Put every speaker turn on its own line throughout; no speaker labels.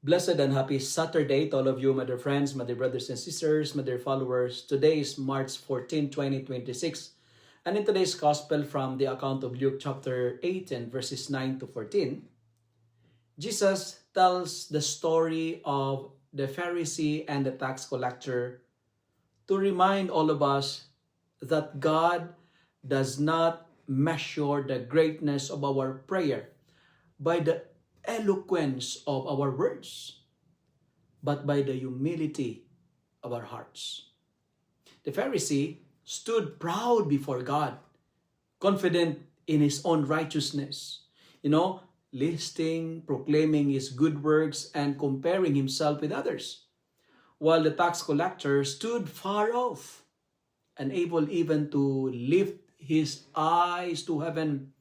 Blessed and happy Saturday to all of you, my dear friends, my dear brothers and sisters, my dear followers. Today is March 14, 2026. And in today's Gospel from the account of Luke chapter 18, verses 9 to 14, Jesus tells the story of the Pharisee and the tax collector to remind all of us that God does not measure the greatness of our prayer by the eloquence of our words, but by the humility of our hearts. The Pharisee stood proud before God, confident in his own righteousness, listing, proclaiming his good works, and comparing himself with others, while the tax collector stood far off, unable even to lift his eyes to heaven,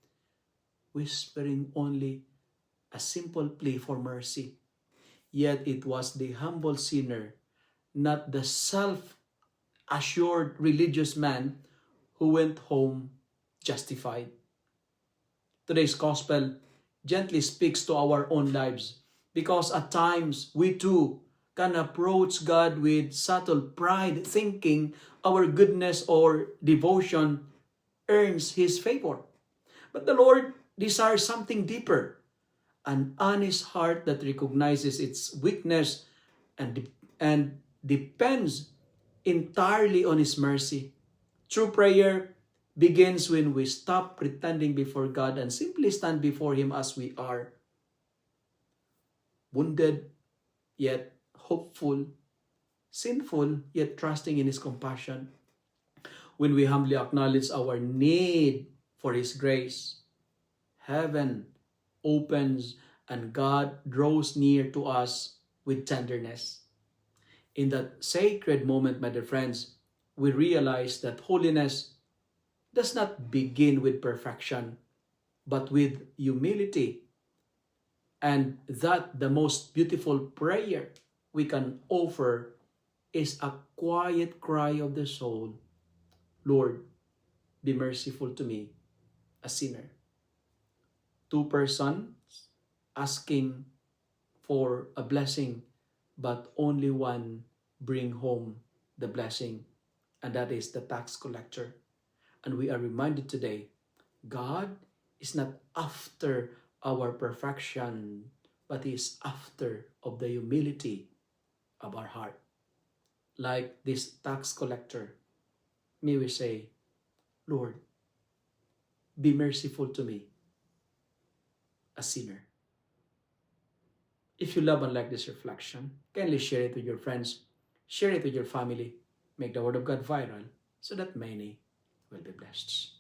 whispering only a simple plea for mercy. Yet it was the humble sinner, not the self-assured religious man, who went home justified. Today's gospel gently speaks to our own lives because at times we too can approach God with subtle pride, thinking our goodness or devotion earns His favor. But the Lord desires something deeper, an honest heart that recognizes its weakness and depends entirely on His mercy. True prayer begins when we stop pretending before God and simply stand before Him as we are. Wounded, yet hopeful. Sinful, yet trusting in His compassion. When we humbly acknowledge our need for His grace, heaven opens and God draws near to us with tenderness. In that sacred moment, my dear friends, we realize that holiness does not begin with perfection, but with humility. And that the most beautiful prayer we can offer is a quiet cry of the soul, Lord, be merciful to me, a sinner. Two persons asking for a blessing, but only one bring home the blessing, and that is the tax collector. And we are reminded today, God is not after our perfection, but He is after of the humility of our heart. Like this tax collector, may we say, Lord, be merciful to me, a sinner. If you love and like this reflection, kindly share it with your friends, share it with your family, make the Word of God viral so that many will be blessed.